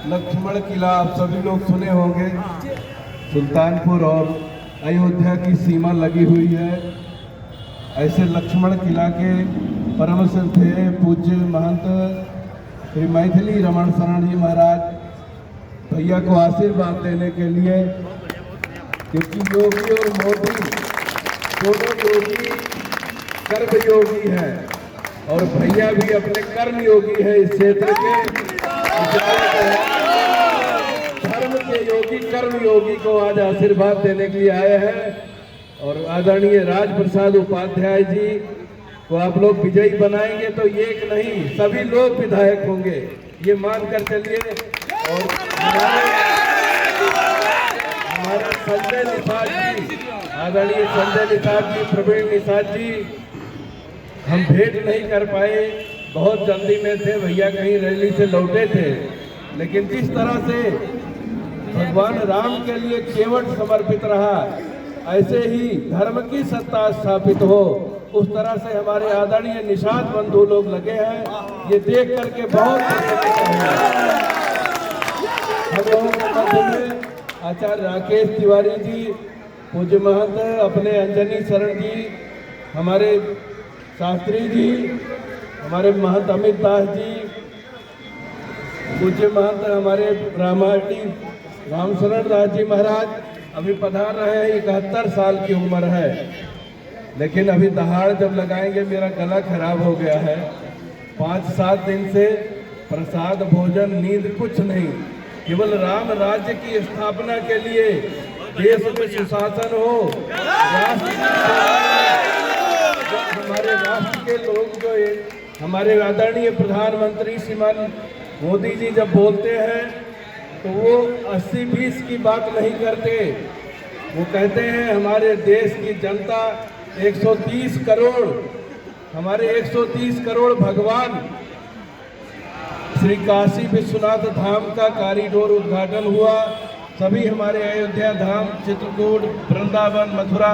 लक्ष्मण किला आप सभी लोग सुने होंगे। सुल्तानपुर और अयोध्या की सीमा लगी हुई है। ऐसे लक्ष्मण किला के परम श्रद्धेय पूज्य महंत श्री मैथिली रमण शरण जी महाराज भैया को आशीर्वाद देने के लिए, क्योंकि योगी और मोदी दोनों योगी कर्म योगी हैं और भैया भी अपने कर्म योगी है। इस क्षेत्र के धर्म के योगी कर्म योगी को आज आशीर्वाद देने के लिए आए हैं। और आदरणीय राजप्रसाद उपाध्याय जी को आप लोग विजयी बनाएंगे तो एक नहीं सभी लोग विधायक होंगे, ये मानकर चलिए। और हमारे संजय निषाद जी, आदरणीय संजय निषाद जी, प्रवीण निषाद जी, हम भेंट नहीं कर पाए, बहुत जल्दी में थे, भैया कहीं रैली से लौटे थे। लेकिन जिस तरह से भगवान राम के लिए केवट समर्पित रहा, ऐसे ही धर्म की सत्ता स्थापित हो, उस तरह से हमारे आदरणीय निषाद बंधु लोग लगे हैं। ये देख करके बहुत हम लोगों के मध्य में आचार्य राकेश तिवारी जी, पूज्य महंत अपने अंजनी शरण जी, हमारे शास्त्री जी, हमारे महंत अमित दास जी, पूज्य महंत हमारे रामाटी रामशरण दास जी महाराज अभी पधार रहे हैं। 71 साल की उम्र है, लेकिन अभी दहाड़ जब लगाएंगे मेरा गला खराब हो गया है। 5-7 दिन से प्रसाद भोजन नींद कुछ नहीं, केवल राम राज्य की स्थापना के लिए देश में सुशासन हो, हमारे राष्ट्र के लोग जो हमारे आदरणीय प्रधानमंत्री श्रीमान मोदी जी जब बोलते हैं तो वो 80-20 की बात नहीं करते। वो कहते हैं हमारे देश की जनता 130 करोड़, हमारे 130 करोड़ भगवान श्री काशी विश्वनाथ धाम का कॉरिडोर उद्घाटन हुआ। सभी हमारे अयोध्या धाम, चित्रकूट, वृंदावन, मथुरा,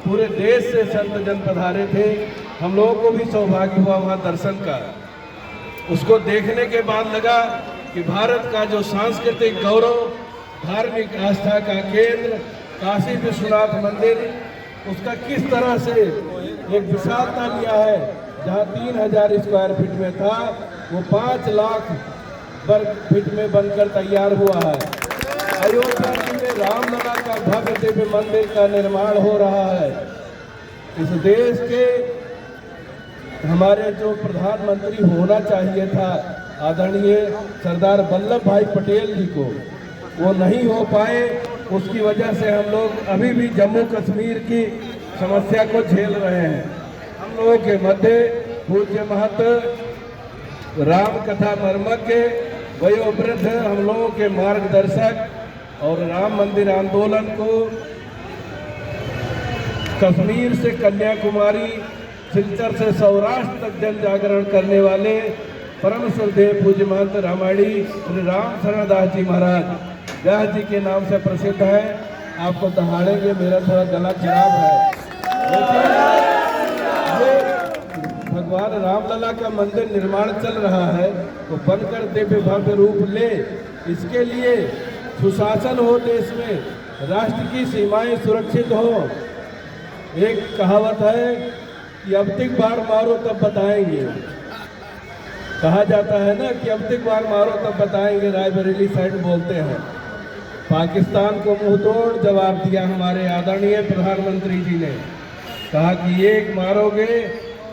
पूरे देश से संत जन पधारे थे। हम लोगों को भी सौभाग्य हुआ वहाँ दर्शन का। उसको देखने के बाद लगा कि भारत का जो सांस्कृतिक गौरव, धार्मिक आस्था का केंद्र काशी विश्वनाथ मंदिर, उसका किस तरह से एक विशालता लिया है। जहाँ 3000 स्क्वायर फीट में था, वो 5 लाख वर्ग फीट में बनकर तैयार हुआ है। अयोध्या में रामलला का भव्य दिव्य मंदिर का निर्माण हो रहा है। इस देश के हमारे जो प्रधानमंत्री होना चाहिए था आदरणीय सरदार वल्लभ भाई पटेल जी को, वो नहीं हो पाए। उसकी वजह से हम लोग अभी भी जम्मू कश्मीर की समस्या को झेल रहे हैं। हम लोगों के मध्य पूज्य महंत राम कथा मर्मज्ञ वयोवृद्ध हम लोगों के मार्गदर्शक और राम मंदिर आंदोलन को कश्मीर से कन्याकुमारी, सिलचर से सौराष्ट्र तक जन जागरण करने वाले परम श्रद्धेय पूज्य महंत रामायणी श्री राम शरण दास जी महाराज व्याह जी के नाम से प्रसिद्ध है। आपको दहाड़ेंगे, मेरा थोड़ा गला खराब है। भगवान रामलला का मंदिर निर्माण चल रहा है, तो बनकर दिव्य भव्य रूप ले। इसके लिए सुशासन हो देश में, राष्ट्र की सीमाएं सुरक्षित हो। एक कहावत है कि अब तक बार मारो तब बताएंगे, कहा जाता है ना कि अब तक बार मारो तब बताएंगे, रायबरेली साइड बोलते हैं। पाकिस्तान को मुंह तोड़ जवाब दिया हमारे आदरणीय प्रधानमंत्री जी ने, कहा कि एक मारोगे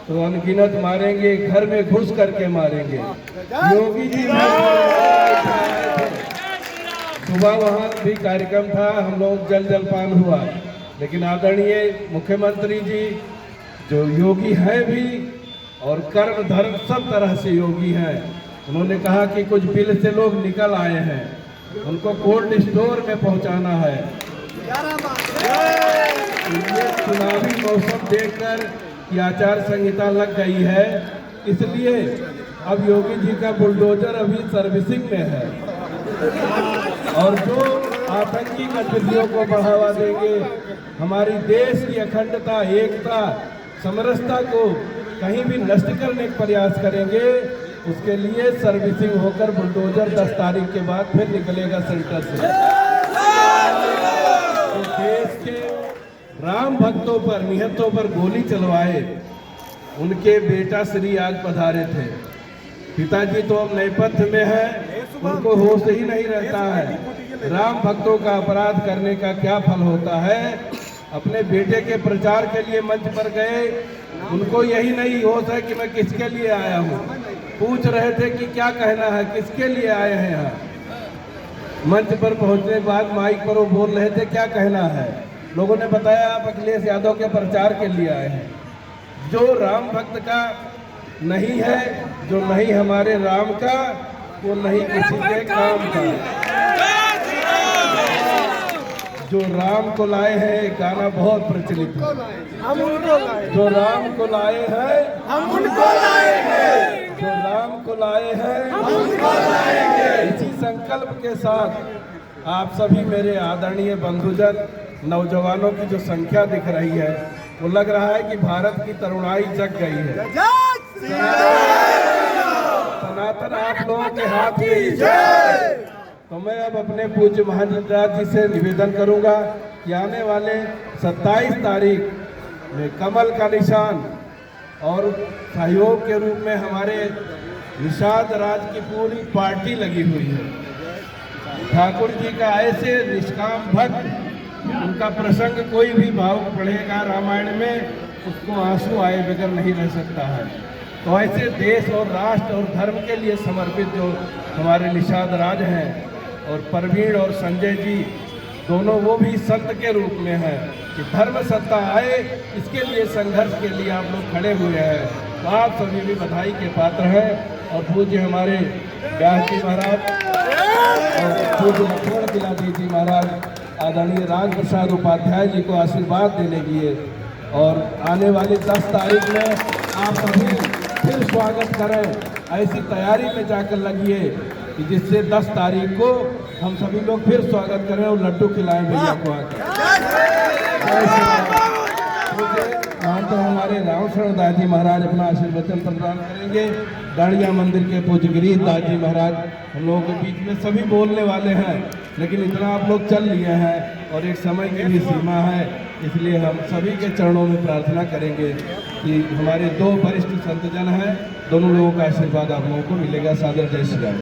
तो अनगिनत मारेंगे, घर में घुस करके मारेंगे। योगी जी सुबह वहाँ भी कार्यक्रम था, हम लोग जलपान हुआ, लेकिन आदरणीय मुख्यमंत्री जी जो योगी है भी और कर्म धर्म सब तरह से योगी हैं, उन्होंने कहा कि कुछ बिल से लोग निकल आए हैं, उनको कोल्ड स्टोर में पहुंचाना है। चुनावी मौसम देखकर कि आचार संहिता लग गई है, इसलिए अब योगी जी का बुलडोजर अभी सर्विसिंग में है और जो आतंकी गतिविधियों को बढ़ावा देंगे, हमारी देश की अखंडता, एकता, समरसता को कहीं भी नष्ट करने का प्रयास करेंगे, उसके लिए सर्विसिंग होकर बुलडोजर 10 तारीख के बाद फिर निकलेगा सेंटर से। तो देश के राम भक्तों पर, निहत्तों पर गोली चलवाए उनके बेटा श्री आज पधारे थे। पिताजी तो अब नेपथ्य में है, उनको होश ही नहीं रहता है राम भक्तों का अपराध करने का क्या फल होता है। अपने बेटे के प्रचार के लिए मंच पर गए, उनको यही नहीं होश है कि मैं किसके लिए आया हूँ। पूछ रहे थे कि क्या कहना है, किसके लिए आए हैं यहाँ। मंच पर पहुंचने के बाद माइक पर वो बोल रहे थे क्या कहना है। लोगों ने बताया आप अखिलेश यादव के प्रचार के लिए आए हैं। जो राम भक्त का नहीं है, जो नहीं हमारे राम का, वो नहीं किसी के काम का। जो राम को लाए हैं, एक गाना बहुत प्रचलित है, हम उनको लाए, जो राम को लाए हैं हम उनको लाएंगे, जो राम को लाए हैं हम उनको लाएंगे। इसी संकल्प के साथ आप सभी मेरे आदरणीय बंधुजन, नौजवानों की जो संख्या दिख रही है, वो लग रहा है कि भारत की तरुणाई जग गई है। सनातन आप लोगों के हाथ में ही है। तो मैं अब अपने पूज्य महाराज जी से निवेदन करूंगा कि आने वाले 27 तारीख में कमल का निशान और सहयोग के रूप में हमारे निषाद राज की पूरी पार्टी लगी हुई है। ठाकुर जी का ऐसे निष्काम भक्त, उनका प्रसंग कोई भी भावुक पढ़ेगा रामायण में, उसको आंसू आए बगैर नहीं रह सकता है। तो ऐसे देश और राष्ट्र और धर्म के लिए समर्पित जो हमारे निषाद राज हैं, और परवीण और संजय जी दोनों वो भी संत के रूप में हैं कि धर्म सत्ता आए, इसके लिए संघर्ष के लिए आप लोग खड़े हुए हैं। तो आप सभी भी बधाई के पात्र हैं। और पूज्य हमारे व्यास जी महाराज और पूज्य लक्ष्मण किलादी जी महाराज आदरणीय राज प्रसाद उपाध्याय जी को आशीर्वाद देने के लिए, और आने वाली 10 तारीख में आप सभी फिर स्वागत करें। ऐसी तैयारी में जाकर लगिए कि जिससे 10 तारीख को हम सभी लोग फिर स्वागत करें और लड्डू खिलाएं भैया को आकर। तो हमारे रामशरण दास जी महाराज अपना आशीर्वचन प्रदान करेंगे। डाड़िया मंदिर के पूज्य गिरीश दास जी महाराज हम लोगों के बीच में सभी बोलने वाले हैं, लेकिन इतना आप लोग चल लिए हैं और एक समय की भी सीमा है, इसलिए हम सभी के चरणों में प्रार्थना करेंगे कि हमारे 2 वरिष्ठ संतजन हैं, दोनों लोगों का आशीर्वाद आप लोगों को मिलेगा। सादर जय श्री राम।